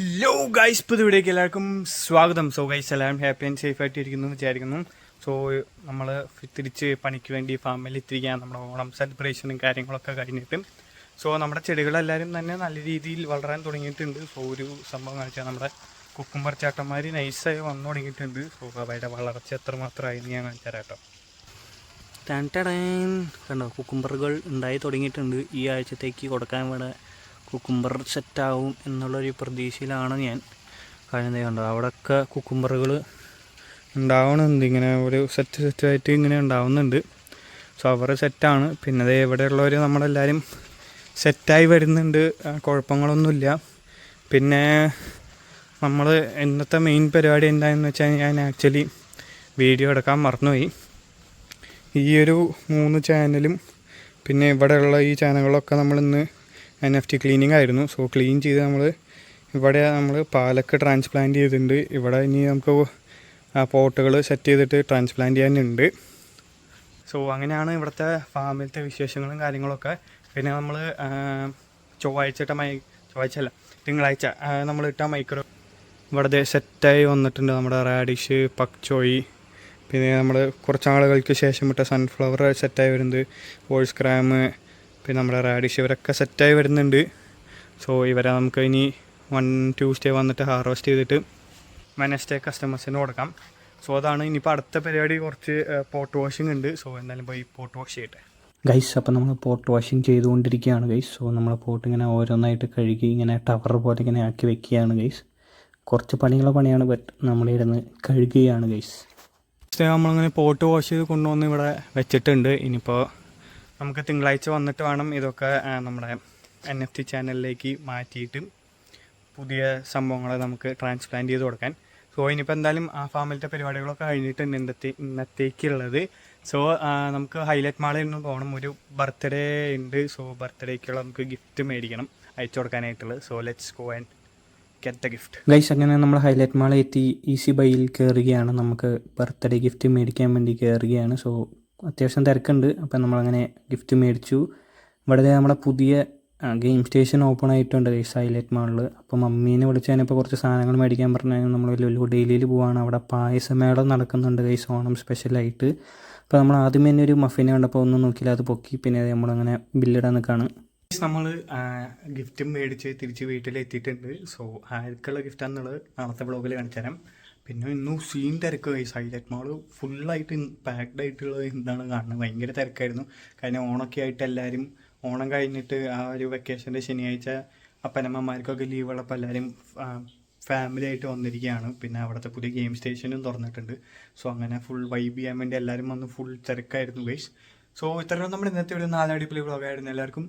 Hello guys, ഇപ്പോൾ ഇവിടേക്ക് എല്ലാവർക്കും സ്വാഗതം. സോ ഗൈസ്, എല്ലാവരും ഹാപ്പി ആൻഡ് സേഫ് ആയിട്ട് ഇരിക്കുന്നു വിചാരിക്കുന്നു. സോ നമ്മൾ തിരിച്ച് പണിക്ക് വേണ്ടി ഫാമിൽ എത്തിയിരിക്കുകയാണ്. നമ്മുടെ ഓണം സെലിബ്രേഷനും കാര്യങ്ങളൊക്കെ കഴിഞ്ഞിട്ട്. സോ നമ്മുടെ ചെടികളെല്ലാവരും തന്നെ നല്ല രീതിയിൽ വളരാൻ തുടങ്ങിയിട്ടുണ്ട്. സോ ഒരു സംഭവം കാണിച്ചാൽ നമ്മുടെ കുക്കുംബർ ചാട്ടന്മാർ നൈസായി വന്നു തുടങ്ങിയിട്ടുണ്ട്. സോ അവയുടെ വളർച്ച എത്രമാത്രമായി ഞാൻ കാണിച്ചു തരാം കേട്ടോ. കണ്ടോ, കുക്കുംബറുകൾ ഉണ്ടായി തുടങ്ങിയിട്ടുണ്ട്. ഈ ആഴ്ചത്തേക്ക് കൊടുക്കാൻ ഇവിടെ കുക്കുംബർ സെറ്റാവും എന്നുള്ളൊരു പ്രതീക്ഷയിലാണ് ഞാൻ. കഴിഞ്ഞത് കണ്ടോ, അവിടെയൊക്കെ കുക്കുംബറുകൾ ഉണ്ടാവണമെന്നുണ്ട്. ഇങ്ങനെ ഒരു സെറ്റായിട്ട് ഇങ്ങനെ ഉണ്ടാവുന്നുണ്ട്. സോ അവർ സെറ്റാണ്. പിന്നെ അതേ ഇവിടെയുള്ളവർ നമ്മളെല്ലാവരും സെറ്റായി വരുന്നുണ്ട്. കുഴപ്പങ്ങളൊന്നുമില്ല. പിന്നെ നമ്മൾ ഇന്നത്തെ മെയിൻ പരിപാടി എന്താണെന്ന് വെച്ചാൽ, ഞാൻ ആക്ച്വലി വീഡിയോ എടുക്കാൻ മറന്നുപോയി. ഈ ഒരു 3 ചാനലും പിന്നെ ഇവിടെയുള്ള ഈ ചാനലുകളൊക്കെ നമ്മളിന്ന് NFT ക്ലീനിങ് ആയിരുന്നു. സോ ക്ലീൻ ചെയ്ത് നമ്മൾ പാലക്ക് ട്രാൻസ്പ്ലാന്റ് ചെയ്തിട്ടുണ്ട്. ഇവിടെ ഇനി നമുക്ക് പോട്ടുകൾ സെറ്റ് ചെയ്തിട്ട് ട്രാൻസ്പ്ലാന്റ് ചെയ്യാനുണ്ട്. സോ അങ്ങനെയാണ് ഇവിടുത്തെ ഫാമിലത്തെ വിശേഷങ്ങളും കാര്യങ്ങളൊക്കെ. പിന്നെ നമ്മൾ തിങ്കളാഴ്ച നമ്മളിട്ട മൈക്രോ ഇവിടെ സെറ്റായി വന്നിട്ടുണ്ട്. നമ്മുടെ റാഡിഷ്, പക്ചോയി, പിന്നെ നമ്മൾ കുറച്ച് ആളുകൾക്ക് ശേഷം ഇട്ട സൺഫ്ലവർ സെറ്റായി വരുന്നുണ്ട്. വോൾസ് ക്രാം, പിന്നെ നമ്മുടെ റാഡിഷ്, ഇവരൊക്കെ സെറ്റായി വരുന്നുണ്ട്. സോ ഇവരെ നമുക്ക് ഇനി ട്യൂസ്ഡേ വന്നിട്ട് ഹാർവെസ്റ്റ് ചെയ്തിട്ട് വെനസ്ഡേ കസ്റ്റമേഴ്സിന് കൊടുക്കാം. സോ അതാണ് ഇനിയിപ്പോൾ അടുത്ത പരിപാടി. കുറച്ച് പോട്ട് വാഷിംഗ് ഉണ്ട്. സോ എന്തായാലും പോയി പോട്ട് വാഷ് ചെയ്യട്ടെ ഗൈസ്. അപ്പോൾ നമ്മൾ പോട്ട് വാഷിംഗ് ചെയ്തുകൊണ്ടിരിക്കുകയാണ് ഗൈസ്. സോ നമ്മൾ പോട്ട് ഇങ്ങനെ ഓരോന്നായിട്ട് കഴുകി ഇങ്ങനെ ടവർ പോലെ ഇങ്ങനെ ആക്കി വെക്കുകയാണ് ഗൈസ്. കുറച്ച് പണിയാണ്, ബട്ട് നമ്മളിരുന്ന് കഴുകുകയാണ് ഗൈസ്. നമ്മളിങ്ങനെ പോട്ട് വാഷ് ചെയ്ത് കൊണ്ടുവന്ന് ഇവിടെ വെച്ചിട്ടുണ്ട്. ഇനിയിപ്പോൾ നമുക്ക് തിങ്കളാഴ്ച വന്നിട്ട് വേണം ഇതൊക്കെ നമ്മുടെ NFT ചാനലിലേക്ക് മാറ്റിയിട്ട് പുതിയ സംഭവങ്ങളെ നമുക്ക് ട്രാൻസ്പ്ലാന്റ് ചെയ്ത് കൊടുക്കാൻ. സോ ഇനിയിപ്പോൾ എന്തായാലും ആ ഫാമിലത്തെ പരിപാടികളൊക്കെ കഴിഞ്ഞിട്ടുണ്ട് ഇന്നത്തേക്കുള്ളത്. സോ നമുക്ക് ഹൈലൈറ്റ് മാളിൽ നിന്ന് പോകണം. ഒരു ബർത്ത്ഡേ ഉണ്ട്. സോ ബർത്ത്ഡേക്കുള്ള നമുക്ക് ഗിഫ്റ്റ് മേടിക്കണം, അയച്ചു കൊടുക്കാനായിട്ടുള്ളത്. So let's go and get the gift guys. അങ്ങനെ നമ്മൾ ഹൈലൈറ്റ് മാളിൽ എത്തി ഈസി ബൈയിൽ കയറുകയാണ്. നമുക്ക് ബർത്ത്ഡേ ഗിഫ്റ്റ് മേടിക്കാൻ വേണ്ടി കയറുകയാണ്. സോ അത്യാവശ്യം തിരക്കുണ്ട്. അപ്പം നമ്മളങ്ങനെ ഗിഫ്റ്റ് മേടിച്ചു. ഇവിടെ നമ്മുടെ പുതിയ ഗെയിം സ്റ്റേഷൻ ഓപ്പൺ ആയിട്ടുണ്ട് ഗൈസ് ഹൈലൈറ്റ് മാളിൽ. അപ്പോൾ മമ്മീനെ വിളിച്ചതിനിപ്പോൾ കുറച്ച് സാധനങ്ങൾ മേടിക്കാൻ പറഞ്ഞാൽ നമ്മൾ ലുലു ഡെയിലിയിൽ പോവാണ്. അവിടെ പായസമേള നടക്കുന്നുണ്ട് ഗൈസ്, ഓണം സ്പെഷ്യലായിട്ട്. അപ്പോൾ നമ്മൾ ആദ്യമേ തന്നെ ഒരു മഫിനെ കണ്ടപ്പോൾ ഒന്നും നോക്കിയില്ല, അത് പൊക്കി. പിന്നെ നമ്മളങ്ങനെ ബില്ലിടാൻ നിൽക്കുകയാണ്. നമ്മൾ ഗിഫ്റ്റും മേടിച്ച് തിരിച്ച് വീട്ടിലെത്തിയിട്ടുണ്ട്. സോ ആർക്കുള്ള ഗിഫ്റ്റാണെന്നുള്ളത് നാളത്തെ ബ്ലോഗിൽ കാണിച്ചു തരാം. പിന്നെ ഇന്നും സീൻ തിരക്ക് ഗൈസ്. ഹൈലൈറ്റ് മാൾ ഫുള്ളായിട്ട് പാക്ഡ് ആയിട്ടുള്ളത് എന്താണ് കാണുന്നത്. ഭയങ്കര തിരക്കായിരുന്നു. കാരണം ഓണമൊക്കെ ആയിട്ട് എല്ലാവരും ഓണം കഴിഞ്ഞിട്ട് ആ ഒരു വെക്കേഷൻ്റെ ശനിയാഴ്ച അപ്പനമ്മമാർക്കൊക്കെ ലീവുള്ളപ്പോൾ എല്ലാവരും ഫാമിലി ആയിട്ട് വന്നിരിക്കുകയാണ്. പിന്നെ അവിടുത്തെ പുതിയ ഗെയിം സ്റ്റേഷനും തുറന്നിട്ടുണ്ട്. സോ അങ്ങനെ ഫുൾ വൈബ് ചെയ്യാൻ വേണ്ടി എല്ലാവരും വന്ന് ഫുൾ തിരക്കായിരുന്നു ഗൈസ്. സോ ഇത്രയും നമ്മുടെ ഇന്നത്തെ ഒരു 4 അടിപൊളി വ്ളോഗായിരുന്നു. എല്ലാവർക്കും